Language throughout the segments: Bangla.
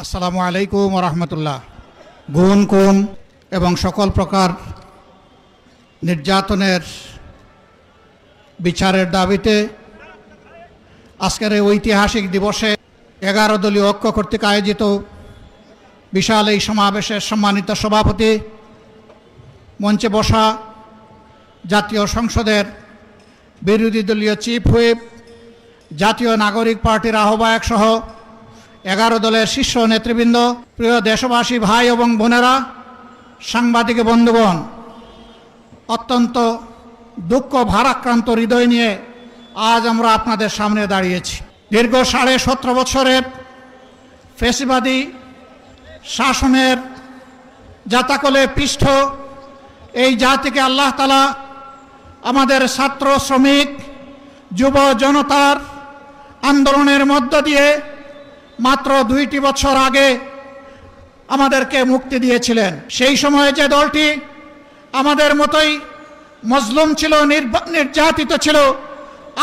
আসসালামু আলাইকুম রহমতুল্লাহ। গুম কুম এবং সকল প্রকার নির্যাতনের বিচারের দাবিতে আজকের এই ঐতিহাসিক দিবসে 11 দলীয় ঐক্য কর্তৃক আয়োজিত বিশাল এই সমাবেশের সম্মানিত সভাপতি, মঞ্চে বসা জাতীয় সংসদের বিরোধী দলীয় চিফ হুইপ, জাতীয় নাগরিক পার্টির আহ্বায়ক সহ 11 দলের শীর্ষ নেতৃবৃন্দ, প্রিয় দেশবাসী ভাই এবং বোনেরা, সাংবাদিক বন্ধুগণ, অত্যন্ত দুঃখ ভারাক্রান্ত হৃদয় নিয়ে আজ আমরা আপনাদের সামনে দাঁড়িয়েছি। দীর্ঘ 17.5 বছরের ফ্যাসিবাদী শাসনের জাতাকলে পৃষ্ঠ এই জাতিকে আল্লাহ তাআলা আমাদের ছাত্র, শ্রমিক, যুব জনতার আন্দোলনের মধ্য দিয়ে মাত্র 2টি বছর আগে আমাদেরকে মুক্তি দিয়েছিলেন। সেই সময়ে যে দলটি আমাদের মতোই মজলুম ছিল, নির্যাতিত ছিল,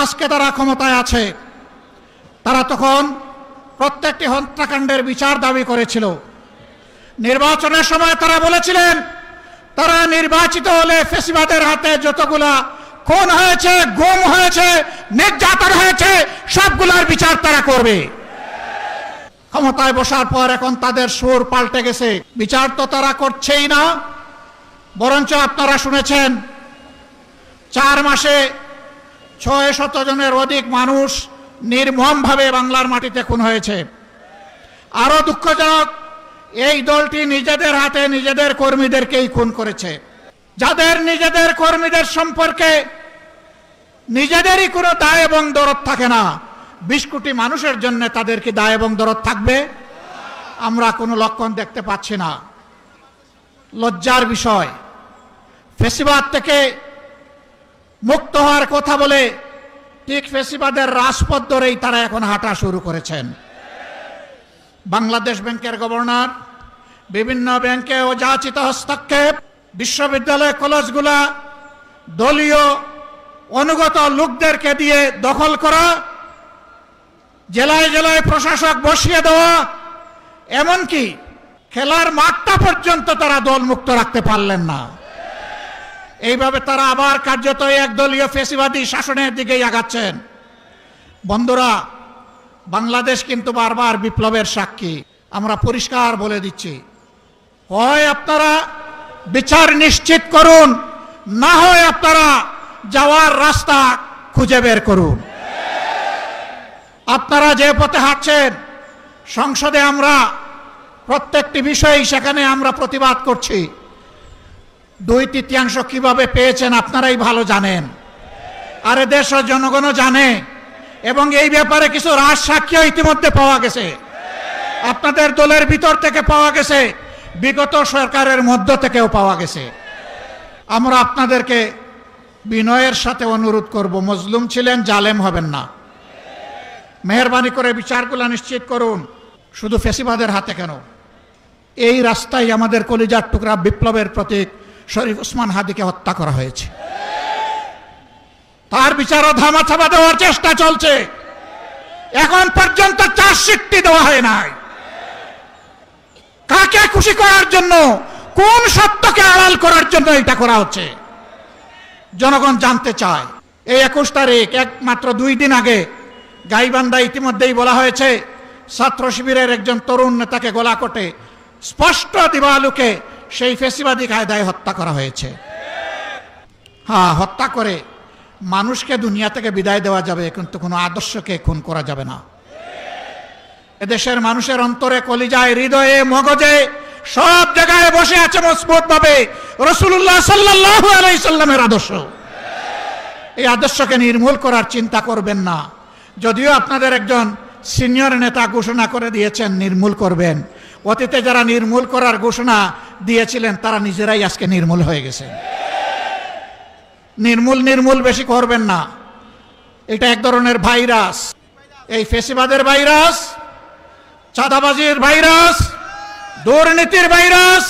আজকে তারা ক্ষমতায় আছে। তারা তখন প্রত্যেকটি হত্যাকাণ্ডের বিচার দাবি করেছিল। নির্বাচনের সময় তারা বলেছিলেন তারা নির্বাচিত হলে ফ্যাসিবাদের হাতে যতগুলা খুন হয়েছে, গুম হয়েছে, নির্যাতন হয়েছে, সবগুলোর বিচার তারা করবে। ক্ষমতায় বসার পর এখন তাদের সুর পাল্টে গেছে। বিচার তো তারা করছেই না, বরঞ্চ আপনারা শুনেছেন 4 মাসে 600 জনের অধিক মানুষ নির্মমভাবে বাংলার মাটিতে খুন হয়েছে। আরো দুঃখজনক, এই দলটি নিজেদের হাতে নিজেদের কর্মীদেরকেই খুন করেছে। যাদের নিজেদের কর্মীদের সম্পর্কে নিজেদেরই কোনো দায় এবং দরদ থাকে না, 20 কোটি মানুষের জন্য তাদের কি দায় এবং দরদ থাকবে? আমরা কোনো লক্ষণ দেখতে পাচ্ছি না। লজ্জার বিষয়, ফ্যাসিবাদ থেকে মুক্ত হওয়ার কথা বলে ঠিক ফ্যাসিবাদের রাজপথ ধরেই তারা এখন হাঁটা শুরু করেছেন। বাংলাদেশ ব্যাংকের গভর্নর, বিভিন্ন ব্যাংকে অযাচিত হস্তক্ষেপ, বিশ্ববিদ্যালয় কলেজগুলা দলীয় অনুগত লোকদেরকে দিয়ে দখল করা, জেলায় জেলায় প্রশাসক বসিয়ে দেওয়া, এমনকি খেলার মাঠটা পর্যন্ত তারা দলমুক্ত রাখতে পারলেন না। এইভাবে তারা আবার কার্যত একদলীয় ফ্যাসিবাদী শাসনের দিকেই আগাচ্ছেন। বন্ধুরা, বাংলাদেশ কিন্তু বারবার বিপ্লবের সাক্ষী। আমরা পরিষ্কার বলে দিচ্ছি, হয় আপনারা বিচার নিশ্চিত করুন, না হয় আপনারা যাওয়ার রাস্তা খুঁজে বের করুন। আপনারা যে পথে হাঁটছেন, সংসদে আমরা প্রত্যেকটি বিষয় সেখানে আমরা প্রতিবাদ করছি। 2/3 কিভাবে পেয়েছেন আপনারাই ভালো জানেন, আর দেশের জনগণও জানে। এবং এই ব্যাপারে কিছু রাজ সাক্ষী ইতিমধ্যে পাওয়া গেছে, আপনাদের দলের ভিতর থেকে পাওয়া গেছে, বিগত সরকারের মধ্য থেকেও পাওয়া গেছে। আমরা আপনাদেরকে বিনয়ের সাথে অনুরোধ করব, মজলুম ছিলেন, জালেম হবেন না। মেহরবানি করে বিচারগুলো নিশ্চিত করুন। শুধু ফ্যাসিবাদের হাতে কেন, এই রাস্তায় আমাদের কলিজার টুকরা বিপ্লবের প্রতীক শরীফ ওসমান হাদিকে হত্যা করা হয়েছে। তার বিচারও ধামাচাপা দেওয়ার চেষ্টা চলছে। এখন পর্যন্ত চার্জশিটটি দেওয়া হয় নাই। কাকে খুশি করার জন্য, কোন সত্যকে আড়াল করার জন্য এটা করা হচ্ছে জনগণ জানতে চায়। এই 21 তারিখ, মাত্র 2 দিন আগে গাইবান্ধা ইতিমধ্যেই বলা হয়েছে ছাত্র শিবিরের একজন তরুণ নেতাকে গলাকটে স্পষ্ট দিবালুকে সেই ফ্যাসিবাদী কায়দায় হত্যা করা হয়েছে। হ্যাঁ, হত্যা করে মানুষকে দুনিয়া থেকে বিদায় দেওয়া যাবে, কিন্তু কোনো আদর্শকে খুন করা যাবে না। এদেশের মানুষের অন্তরে, কলিজায়, হৃদয়ে, মগজে সব জায়গায় বসে আছে মজবুত ভাবে রাসূলুল্লাহ সাল্লাল্লাহু আলাইহি সাল্লামের আদর্শ। এই আদর্শকে নির্মূল করার চিন্তা করবেন না। যদিও আপনাদের একজন সিনিয়র নেতা ঘোষণা করে দিয়েছেন নির্মূল করবেন, অতীতে যারা নির্মূল করার ঘোষণা দিয়েছিলেন তারা নিজেরাই আজকে নির্মূল হয়ে গেছে। নির্মূল বেশি করবেন না। এটা এক ধরনের ভাইরাস, এই ফ্যাসিবাদের ভাইরাস, চাঁদাবাজির ভাইরাস, দুর্নীতির ভাইরাস,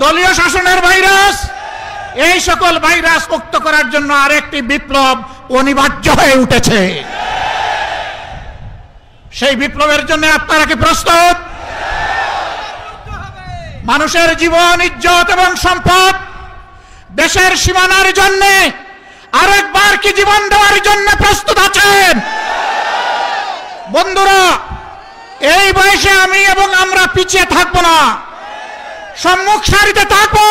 দলীয় শাসনের ভাইরাস। এই সকল ভাইরাস মুক্ত করার জন্য আরেকটি বিপ্লব অনিবার্য হয়ে উঠেছে। সেই বিপ্লবের জন্য আপনারা কি প্রস্তুত? মানুষের জীবন, ইজ্জত এবং সম্পদ দেশের সীমানার জন্য আরেকবার কি জীবন দেওয়ার জন্য প্রস্তুত আছেন? বন্ধুরা, এই বয়সে আমি এবং আমরা পিছিয়ে থাকবো না, সম্মুখ সারিতে থাকবো,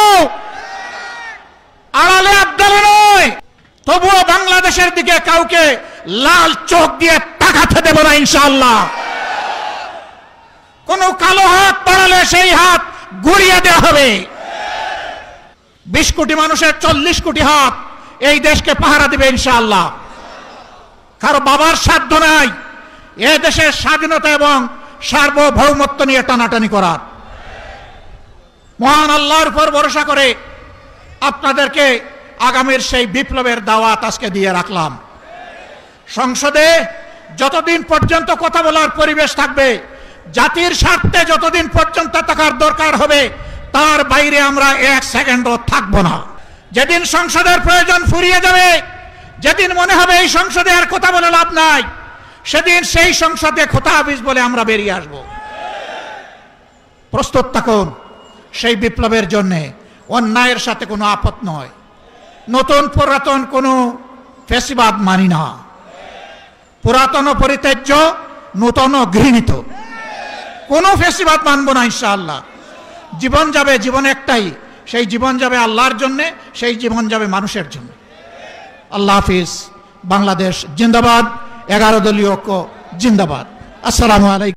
আড়ালে আবদালে নয়। তবুও বাংলাদেশের দিকে কাউকে লাল চোখ দিয়ে তাকাতে দেব না ইনশাআল্লাহ। কোন কালো হাত বাড়ালে সেই হাত ঘুরিয়ে দেওয়া হবে। 20 কোটি মানুষের 40 কোটি হাত এই দেশকে পাহারা দিবে ইনশাআল্লাহ। কারো বাবার সাধ্য নাই এ দেশের স্বাধীনতা এবং সার্বভৌমত্ব নিয়ে টানাটানি করার। মহান আল্লাহর উপর ভরসা করে আপনাদেরকে আগামীর সেই বিপ্লবের দাওয়াত আজকে দিয়ে রাখলাম। সংসদে যতদিন পর্যন্ত কথা বলার পরিবেশ থাকবে, জাতির স্বার্থে যতদিন পর্যন্ত থাকার দরকার হবে, তার বাইরে আমরা 1 সেকেন্ডও থাকবো না। যেদিন সংসদের প্রয়োজন ফুরিয়ে যাবে, যেদিন মনে হবে এই সংসদে আর কথা বলে লাভ নাই, সেদিন সেই সংসদে খোতা হাফিজ বলে আমরা বেরিয়ে আসব। প্রস্তুত থাকুন সেই বিপ্লবের জন্য। অন্যায়ের সাথে কোনো আপত্তি নয়, নতুন পুরাতন কোনো ফ্যাসিবাদ মানি না। পুরাতন পরিত্যাজ্য, নূতন ঘৃণিত, কোনো ফ্যাসিবাদ মানব না ইনশাআল্লাহ। জীবন যাবে, জীবন একটাই, সেই জীবন যাবে আল্লাহর জন্য, সেই জীবন যাবে মানুষের জন্য। আল্লাহ হাফিজ। বাংলাদেশ জিন্দাবাদ। 11 দলীয় ঐক্য জিন্দাবাদ। আসসালামু আলাইকুম।